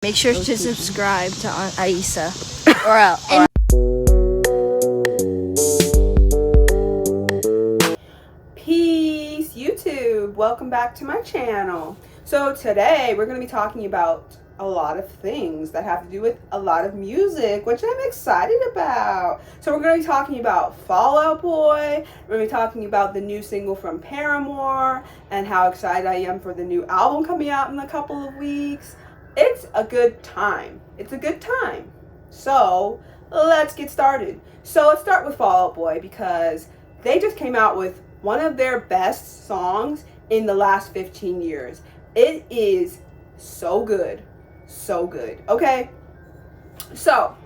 Make sure to subscribe to Aisa. Or else. Peace, YouTube. Welcome back to my channel. So today we're going to be talking about a lot of things that have to do with a lot of music, which I'm excited about. So we're going to be talking about Fall Out Boy. We're going to be talking about the new single from Paramore and how excited I am for the new album coming out in a couple of weeks. It's a good time. It's a good time. So let's get started. So let's start with Fall Out Boy because they just came out with one of their best songs in the last 15 years. It is so good. So good. Okay? So,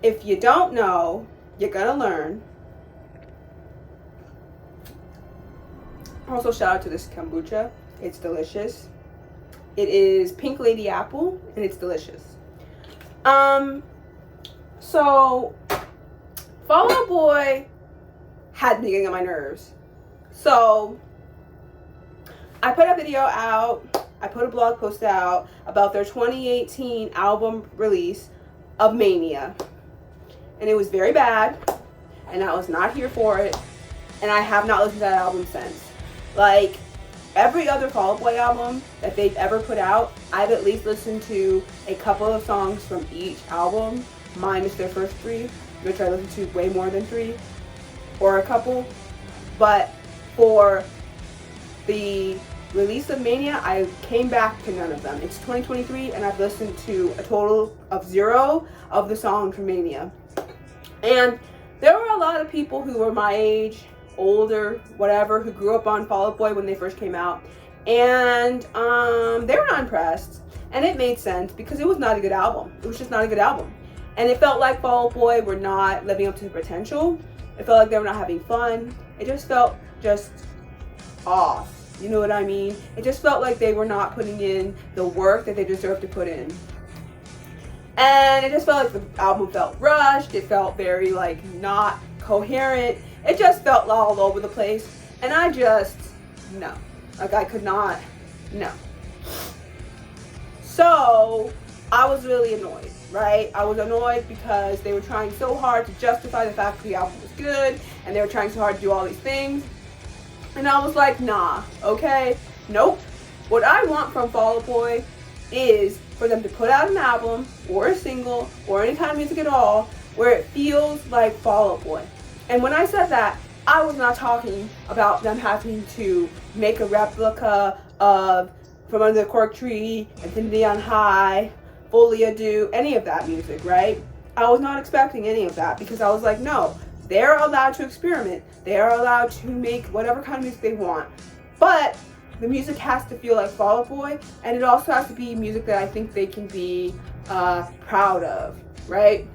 if you don't know, you're gonna learn. Also, shout out to this kombucha. It's delicious. It is Pink Lady Apple, and it's delicious. So, Fall Out Boy had me getting on my nerves. So, I put a video out, I put a blog post out about their 2018 album release of Mania. And it was very bad, and I was not here for it, and I have not listened to that album since. Like, every other Fall Out Boy album that they've ever put out, I've at least listened to a couple of songs from each album, minus their first three, which I listened to way more than three, or a couple. But for the release of Mania, I came back to none of them. It's 2023, and I've listened to a total of 0 of the songs from Mania. And there were a lot of people who were my age, older, whatever, who grew up on Fall Out Boy when they first came out, and they were not impressed. And it made sense because it was not a good album. It was just not a good album, and it felt like Fall Out Boy were not living up to their potential. It felt like they were not having fun. It just felt just off. You know what I mean? It just felt like they were not putting in the work that they deserved to put in. And it just felt like the album felt rushed. It felt very, like, not coherent. It just felt all over the place. And I just, no. Like, I could not, no. So, I was really annoyed, right? I was annoyed because they were trying so hard to justify the fact that the album was good, and they were trying so hard to do all these things. And I was like, nah, okay, nope. What I want from Fall Out Boy is for them to put out an album, or a single, or any kind of music at all, where it feels like Fall Out Boy. And when I said that, I was not talking about them having to make a replica of From Under the Cork Tree, Infinity on High, Folia Do, any of that music, right? I was not expecting any of that because I was like, no, they're allowed to experiment. They are allowed to make whatever kind of music they want. But the music has to feel like Fall Out Boy, and it also has to be music that I think they can be proud of, right?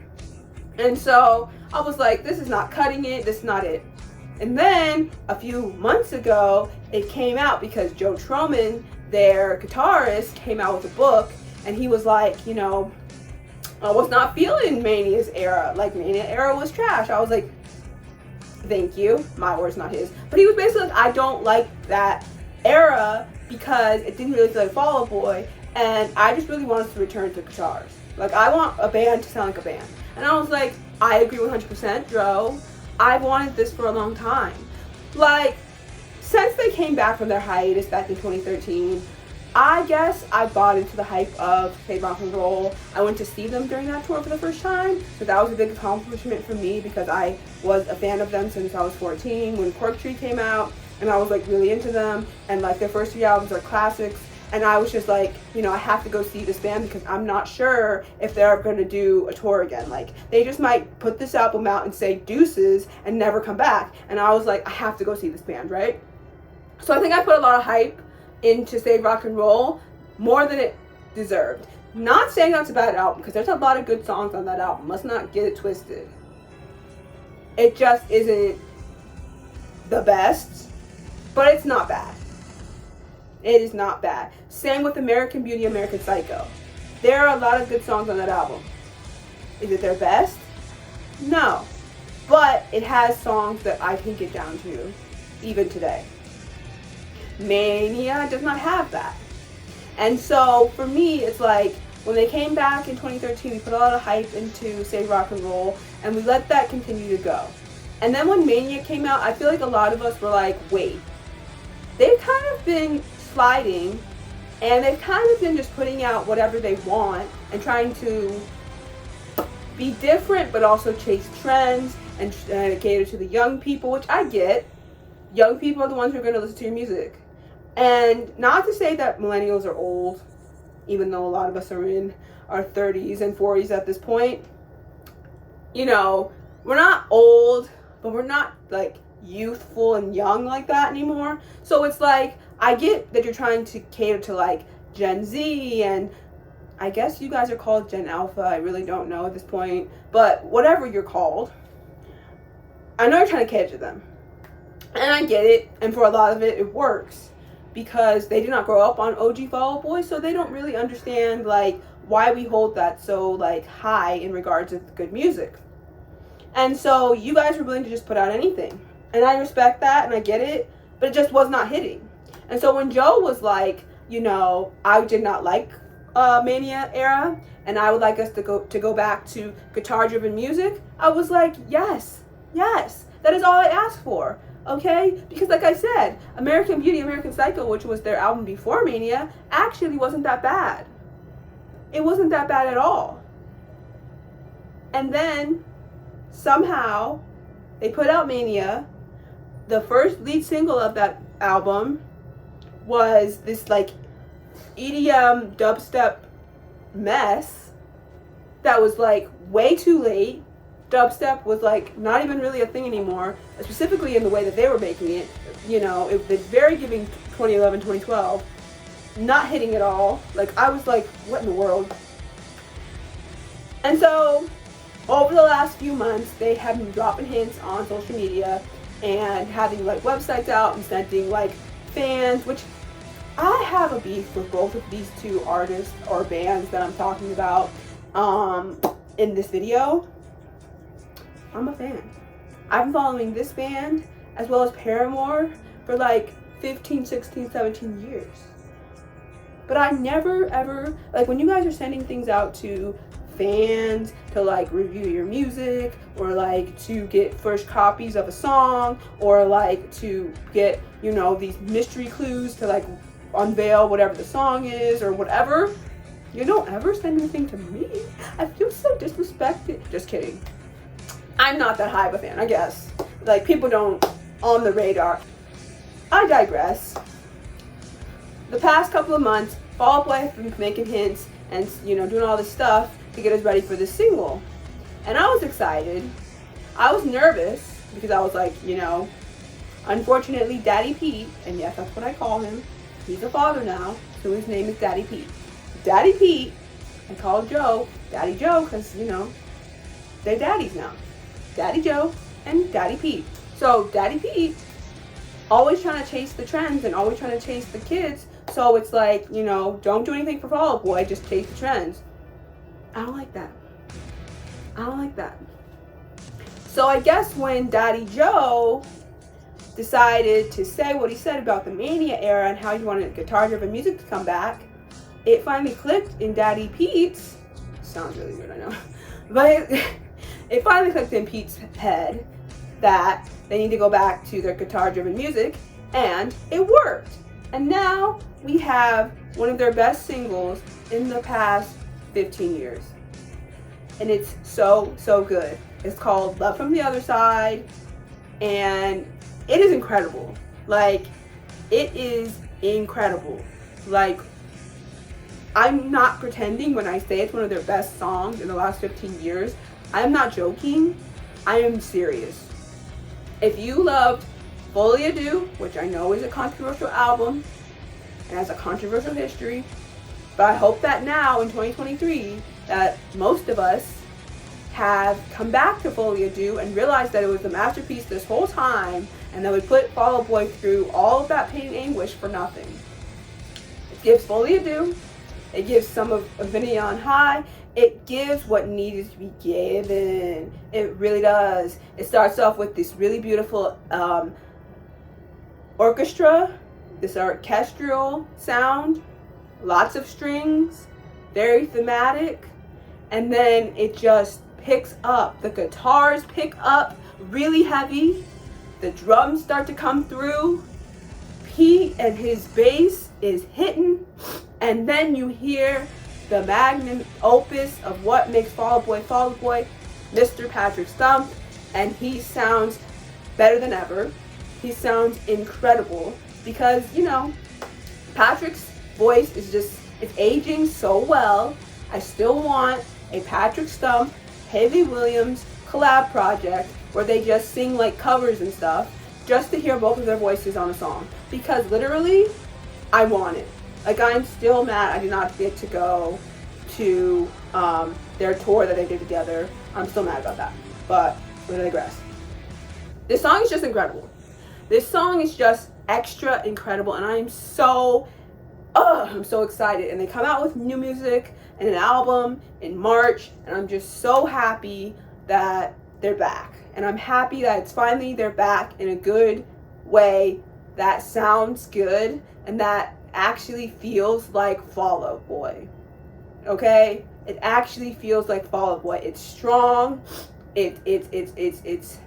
And so I was like, this is not cutting it, this is not it. And then a few months ago, it came out because Joe Troman, their guitarist, came out with a book, and he was like, you know, I was not feeling Mania's era. Like, Mania era was trash. I was like, thank you. My words, not his. But he was basically like, I don't like that era because it didn't really feel like Fall Out Boy, and I just really want us to return to guitars. Like, I want a band to sound like a band. And I was like, I agree 100%, Joe. I've wanted this for a long time. Like, since they came back from their hiatus back in 2013, I guess I bought into the hype of Save Rock and Roll. I went to see them during that tour for the first time, so that was a big accomplishment for me because I was a fan of them since I was 14 when Cork Tree came out, and I was like really into them, and like their first 3 albums are classics. And I was just like, you know, I have to go see this band because I'm not sure if they're going to do a tour again. Like, they just might put this album out and say deuces and never come back. And I was like, I have to go see this band, right? So I think I put a lot of hype into Save Rock and Roll, more than it deserved. Not saying that's a bad album, because there's a lot of good songs on that album. Let's not get it twisted. It just isn't the best, but it's not bad. It is not bad. Same with American Beauty, American Psycho. There are a lot of good songs on that album. Is it their best? No. But it has songs that I can get down to, even today. Mania does not have that. And so for me, it's like, when they came back in 2013, we put a lot of hype into Save Rock and Roll, and we let that continue to go. And then when Mania came out, I feel like a lot of us were like, wait, they've kind of been sliding, and they've kind of been just putting out whatever they want and trying to be different, but also chase trends and cater to the young people, which I get. Young people are the ones who are going to listen to your music. And not to say that millennials are old, even though a lot of us are in our 30s and 40s at this point. You know, we're not old, but we're not like youthful and young like that anymore. So it's like, I get that you're trying to cater to like Gen Z, and I guess you guys are called Gen Alpha. I really don't know at this point, but whatever you're called, I know you're trying to cater to them. And I get it, and for a lot of it, it works, because they did not grow up on OG Fall Out Boy, so they don't really understand like why we hold that so like high in regards to good music. And so you guys were willing to just put out anything, and I respect that and I get it, but it just was not hitting. And so when Joe was like, you know, I did not like Mania era, and I would like us to go back to guitar driven music, I was like, yes, that is all I asked for. Okay, because like I said, American Beauty, American Psycho, which was their album before Mania, actually wasn't that bad. It wasn't that bad at all. And then somehow they put out Mania. The first lead single of that album was this like EDM dubstep mess that was like way too late. Dubstep was like not even really a thing anymore, specifically in the way that they were making it. You know, it was very giving 2011, 2012, not hitting at all. Like, I was like, what in the world? And so over the last few months, they have been dropping hints on social media and having like websites out and sending like fans, which I have a beef with both of these two artists or bands that I'm talking about in this video. I'm a fan. I've been following this band as well as Paramore for like 15, 16, 17 years. But I never ever, like when you guys are sending things out to fans to like review your music, or like to get first copies of a song, or like to get, you know, these mystery clues to like unveil whatever the song is or whatever, you don't ever send anything to me. I feel so disrespected. Just kidding. I'm not that high of a fan, I guess. Like, people don't on the radar. I digress. The past couple of months, Fall Out Boy has been making hints and, you know, doing all this stuff to get us ready for this single. And I was excited. I was nervous because I was like, you know, unfortunately, Daddy Pete, and yes, that's what I call him. He's a father now, so his name is Daddy Pete. Daddy Pete, I call Joe Daddy Joe because, you know, they're daddies now. Daddy Joe and Daddy Pete. So Daddy Pete, always trying to chase the trends and always trying to chase the kids. So it's like, you know, don't do anything for Fall Out Boy, just chase the trends. I don't like that. I don't like that. So I guess when Daddy Joe decided to say what he said about the Mania era and how he wanted guitar-driven music to come back, it finally clicked in Daddy Pete's, sounds really weird, I know, but it finally clicked in Pete's head that they need to go back to their guitar-driven music, and it worked. And now we have one of their best singles in the past 15 years. And it's so, so good. It's called Love from the Other Side, and it is incredible. Like, it is incredible. Like, I'm not pretending when I say it's one of their best songs in the last 15 years. I'm not joking. I am serious. If you loved Fully Ado, which I know is a controversial album and has a controversial history, but I hope that now in 2023 that most of us have come back to Fully Ado and realized that it was a masterpiece this whole time, and that we put Fall Out Boy through all of that pain and anguish for nothing. It gives Fully Ado, it gives some of Infinity on High, it gives what needed to be given. It really does. It starts off with this really beautiful orchestra, this orchestral sound, lots of strings, very thematic, and then it just picks up. The guitars pick up really heavy, the drums start to come through, Pete and his bass is hitting, and then you hear the magnum opus of what makes Fall Out Boy, Mr. Patrick Stump, and he sounds better than ever. He sounds incredible because, you know, Patrick's voice is just, it's aging so well. I still want a Patrick Stump, Haley Williams collab project where they just sing like covers and stuff just to hear both of their voices on a song, because literally I want it. Like, I'm still mad I did not get to go to their tour that they did together. I'm still mad about that, but we're gonna digress. This song is just incredible. This song is just extra incredible, and I'm so excited. And they come out with new music and an album in March, and I'm just so happy that they're back. And I'm happy that it's finally they're back in a good way that sounds good and that actually feels like Fall Out Boy. Okay? It actually feels like Fall Out Boy. It's strong. It's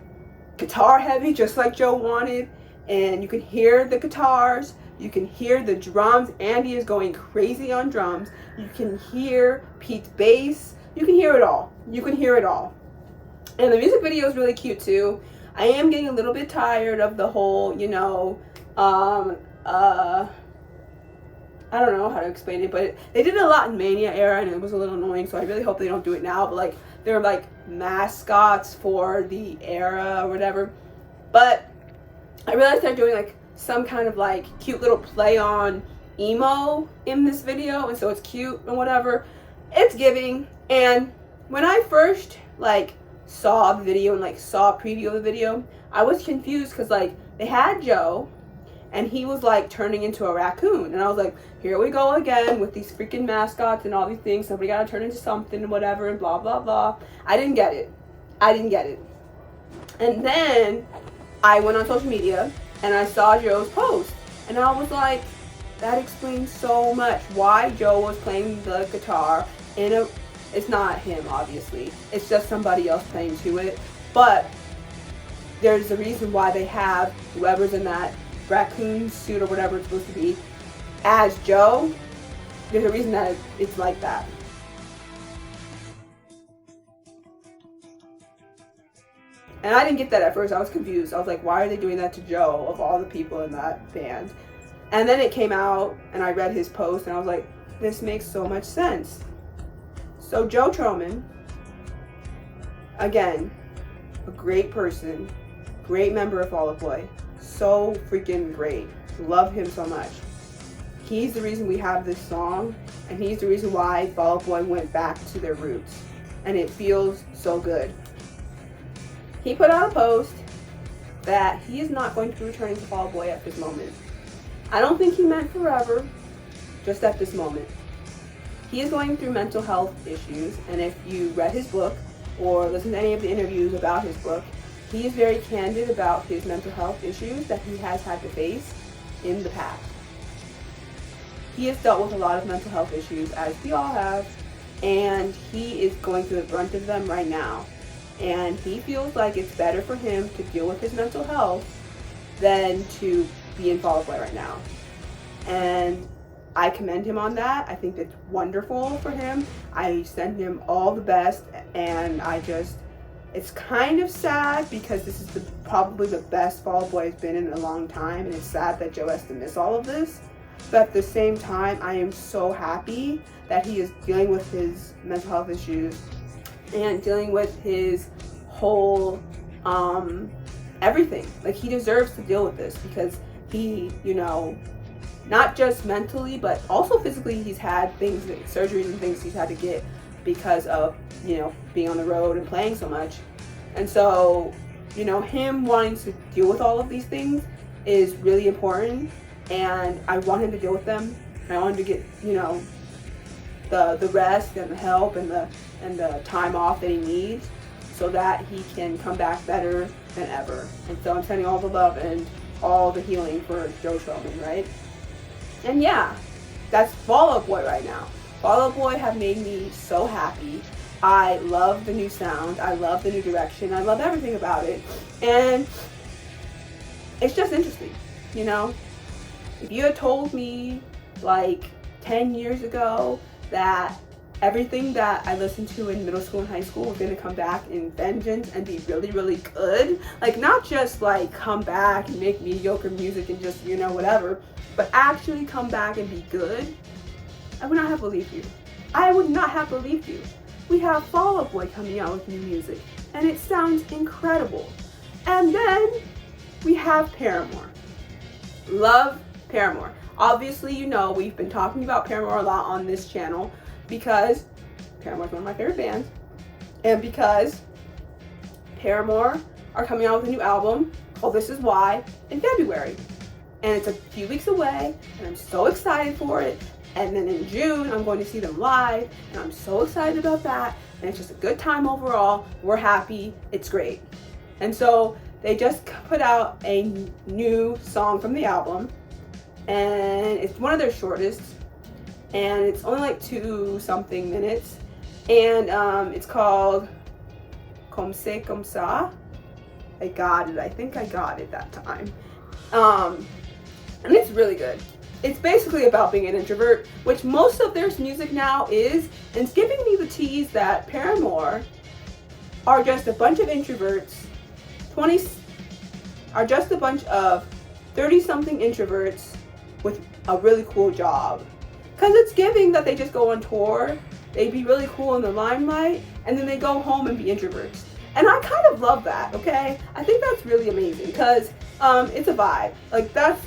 guitar heavy, just like Joe wanted. And you can hear the guitars. You can hear the drums. Andy is going crazy on drums. You can hear Pete's bass. You can hear it all. You can hear it all. And the music video is really cute too. I am getting a little bit tired of the whole, you know, I don't know how to explain it, but they did it a lot in Mania era and it was a little annoying, so I really hope they don't do it now. But like, they're like mascots for the era or whatever. But I realized they're doing like some kind of like cute little play on emo in this video, and so it's cute and whatever. It's giving. And when I first like saw the video and like saw a preview of the video, I was confused because like they had Joe and he was like turning into a raccoon, and I was like, here we go again with these freaking mascots and all these things, somebody gotta turn into something and whatever and blah blah blah. I didn't get it. And then I went on social media and I saw Joe's post, and I was like, that explains so much why Joe was playing the guitar in a, it's not him obviously, it's just somebody else playing to it, but there's a reason why they have whoever's in that raccoon suit or whatever it's supposed to be as Joe. There's a reason that it's like that. And I didn't get that at first. I was confused. I was like, why are they doing that to Joe of all the people in that band? And then it came out and I read his post and I was like, this makes so much sense. So Joe Troman, again, a great person, great member of Fall Out Boy, so freaking great. Love him so much. He's the reason we have this song, and he's the reason why Fall Out Boy went back to their roots. And it feels so good. He put out a post that he is not going to be returning to Fall Out Boy at this moment. I don't think he meant forever, just at this moment. He is going through mental health issues, and if you read his book or listened to any of the interviews about his book, he is very candid about his mental health issues that he has had to face in the past. He has dealt with a lot of mental health issues, as we all have, and he is going through the brunt of them right now. And he feels like it's better for him to deal with his mental health than to be in Fall Out Boy right now. And I commend him on that. I think it's wonderful for him. I send him all the best, and it's kind of sad because this is probably the best Fall Out Boy has been in a long time, and it's sad that Joe has to miss all of this. But at the same time, I am so happy that he is dealing with his mental health issues and dealing with his whole everything. Like, he deserves to deal with this because he, you know, not just mentally but also physically, he's had things, surgeries and things he's had to get because of, you know, being on the road and playing so much. And so, you know, him wanting to deal with all of these things is really important, and I want him to deal with them. I want him to get, you know, the rest and the help and the time off that he needs so that he can come back better than ever. And so I'm sending all the love and all the healing for Joe Troman, right? And yeah, that's Fall Out Boy right now. Fall Out Boy have made me so happy. I love the new sound. I love the new direction. I love everything about it. And it's just interesting, you know? If you had told me like 10 years ago that everything that I listened to in middle school and high school was going to come back in vengeance and be really, really good, like not just like come back and make mediocre music and just, you know, whatever, but actually come back and be good, I would not have believed you. I would not have believed you. We have Fall Out Boy coming out with new music, and it sounds incredible. And then we have Paramore. Love Paramore. Obviously, you know, we've been talking about Paramore a lot on this channel because Paramore is one of my favorite bands, and because Paramore are coming out with a new album called This Is Why in February. And it's a few weeks away, and I'm so excited for it. And then in June, I'm going to see them live, and I'm so excited about that. And it's just a good time overall. We're happy. It's great. And so they just put out a new song from the album, and it's one of their shortest, and it's only like 2-something minutes, and it's called Comme C'est Comme Ça. I got it. I think I got it that time. And it's really good. It's basically about being an introvert, which most of their music now is, and it's giving me the tease that Paramore are just a bunch of introverts, are just a bunch of 30-something introverts with a really cool job. Because it's giving that they just go on tour, they'd be really cool in the limelight, and then they go home and be introverts. And I kind of love that, okay? I think that's really amazing, because it's a vibe. Like, that's,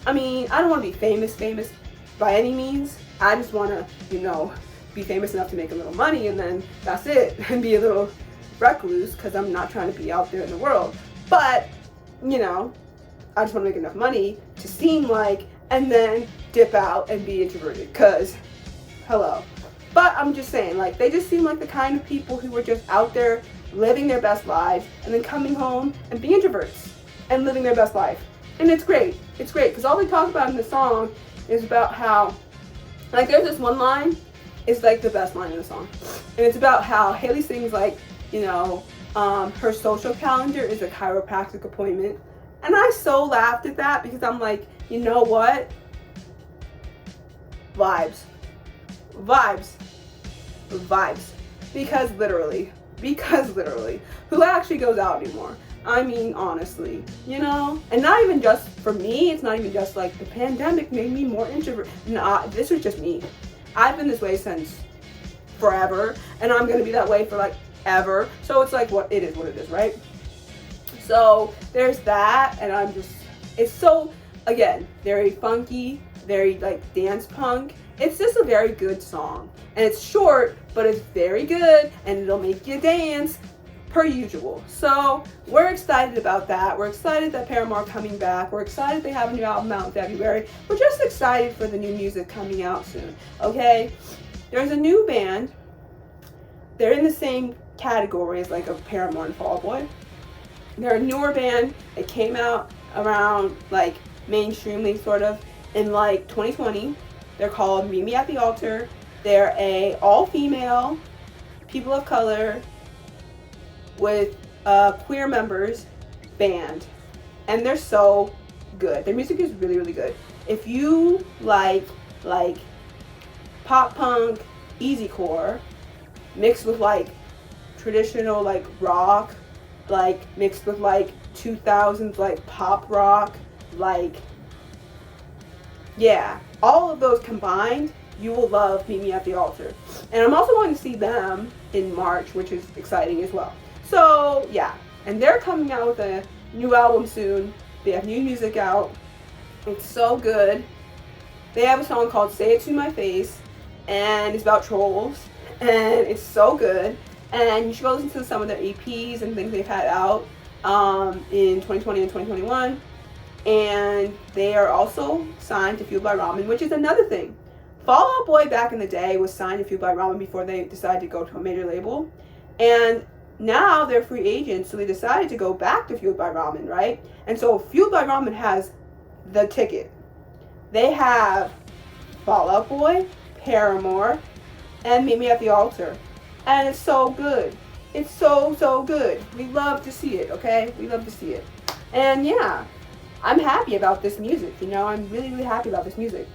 I mean, I don't want to be famous by any means. I just want to, you know, be famous enough to make a little money, and then that's it, and be a little recluse, because I'm not trying to be out there in the world. But, you know, I just want to make enough money to seem like, and then dip out and be introverted, because, hello. But I'm just saying, like, they just seem like the kind of people who were just out there living their best lives, and then coming home and being introverts, and living their best life. And it's great. It's great, because all they talk about in the song is about how, like, there's this one line, it's like the best line in the song. And it's about how Haley sings, like, you know, her social calendar is a chiropractic appointment. And I so laughed at that, because I'm like, you know what? Vibes. Vibes. Vibes. Because literally, who actually goes out anymore? I mean, honestly, you know? And not even just for me, it's not even just like the pandemic made me more introvert. Nah, this was just me. I've been this way since forever, and I'm gonna be that way for like ever. So it's like what it is, right? So there's that, and I'm just, it's so, again, very funky, very like dance punk. It's just a very good song, and it's short, but it's very good, and it'll make you dance per usual. So we're excited about that. We're excited that Paramore are coming back. We're excited they have a new album out in February. We're just excited for the new music coming out soon, okay? There's a new band. They're in the same category as like a Paramore and Fall Out Boy. They're a newer band. It came out around like mainstreamly sort of in like 2020. They're called Meet Me at the Altar. They're a all-female, people of color, with queer members band, and they're so good. Their music is really, really good. If you like pop punk, easycore, mixed with like traditional like rock, like mixed with like 2000s like pop rock, like, yeah, all of those combined, you will love Meet Me at the Altar. And I'm also going to see them in March, which is exciting as well. So yeah, and they're coming out with a new album soon. They have new music out. It's so good. They have a song called Say It To My Face, and it's about trolls, and it's so good. And you should go listen to some of their EPs and things they've had out in 2020 and 2021. And they are also signed to Fueled by Ramen, which is another thing. Fall Out Boy back in the day was signed to Fueled by Ramen before they decided to go to a major label. And now they're free agents, so they decided to go back to Fueled by Ramen, right? And so Fueled by Ramen has the ticket. They have Fall Out Boy, Paramore, and Meet Me at the Altar. And it's so good. It's so, so good. We love to see it, okay? We love to see it. And yeah, I'm happy about this music, you know? I'm really, really happy about this music.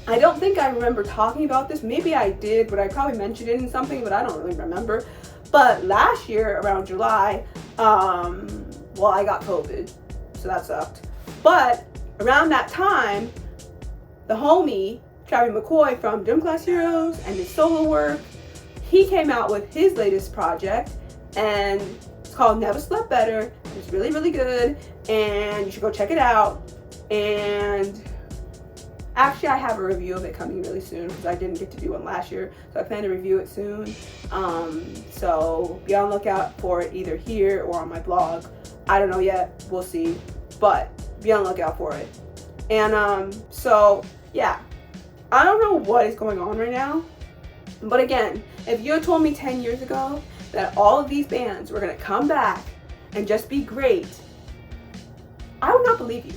I don't think I remember talking about this. Maybe I did, but I probably mentioned it in something, but I don't really remember. But last year, around July, well, I got COVID, so that sucked. But around that time, the homie, Travie McCoy from Gym Class Heroes and his solo work, he came out with his latest project, and it's called Never Slept Better. It's really, really good, and you should go check it out. And actually, I have a review of it coming really soon because I didn't get to do one last year, so I plan to review it soon. So be on the lookout for it either here or on my blog. I don't know yet, we'll see, but be on the lookout for it. And so yeah, I don't know what is going on right now, but again, if you had told me 10 years ago that all of these bands were gonna come back and just be great, I would not believe you.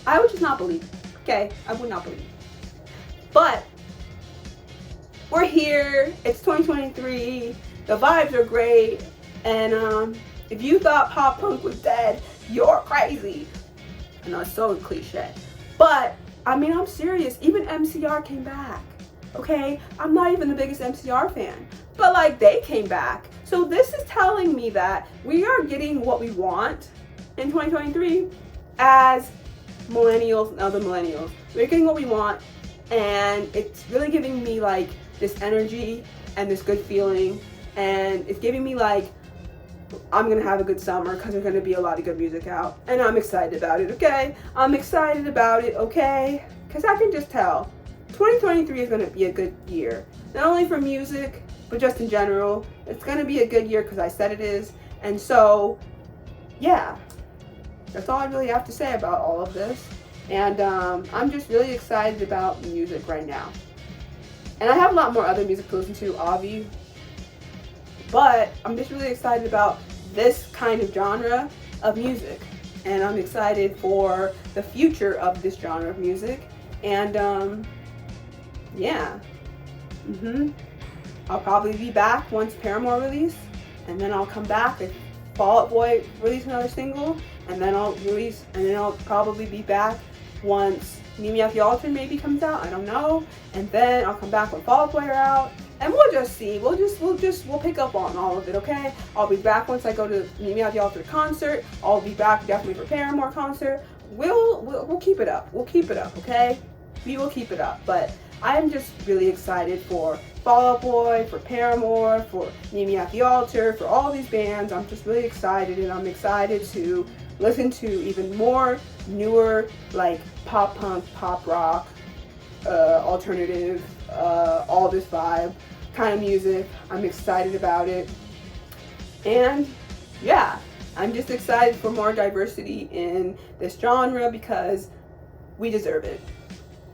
I would just not believe you. Okay, I would not believe you. But we're here, it's 2023, the vibes are great, and if you thought pop punk was dead, you're crazy. I know it's so cliche, but I mean, I'm serious. Even MCR came back, okay? I'm not even the biggest MCR fan, but like they came back. So this is telling me that we are getting what we want in 2023 as millennials and other millennials. We're getting what we want, and it's really giving me like this energy and this good feeling, and it's giving me like I'm gonna have a good summer because there's gonna be a lot of good music out, and I'm excited about it, okay? I'm excited about it, okay? Because I can just tell 2023 is gonna be a good year, not only for music but just in general. It's gonna be a good year because I said it is. And so yeah, that's all I really have to say about all of this. And I'm just really excited about music right now. And I have a lot more other music to listen to, obviously, but I'm just really excited about this kind of genre of music. And I'm excited for the future of this genre of music. And yeah. I'll probably be back once Paramore release, and then I'll come back if Fall Out Boy release another single, and then I'll probably be back once Meet Me at the Altar maybe comes out, I don't know, and then I'll come back when Fall Out Boy are out, and we'll just see. We'll pick up on all of it, okay? I'll be back once I go to Meet Me at the Altar concert. I'll be back definitely for Paramore concert. We'll keep it up. We'll keep it up, okay? We will keep it up. But I'm just really excited for Fall Out Boy, for Paramore, for Meet Me at the Altar, for all these bands. I'm just really excited, and I'm excited to listen to even more newer, like pop punk, pop rock, alternative, all this vibe kind of music. I'm excited about it. And yeah, I'm just excited for more diversity in this genre because we deserve it.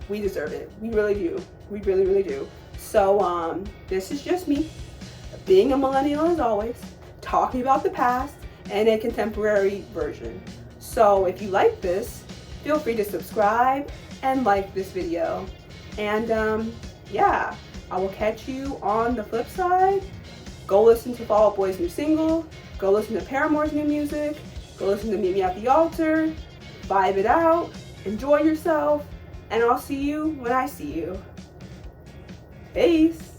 We deserve it. We really do. We really, really do. So this is just me being a millennial as always, talking about the past and a contemporary version. So if you like this, feel free to subscribe and like this video. And yeah, I will catch you on the flip side. Go listen to Fall Out Boy's new single. Go listen to Paramore's new music. Go listen to Meet Me at the Altar. Vibe it out. Enjoy yourself. And I'll see you when I see you. Peace.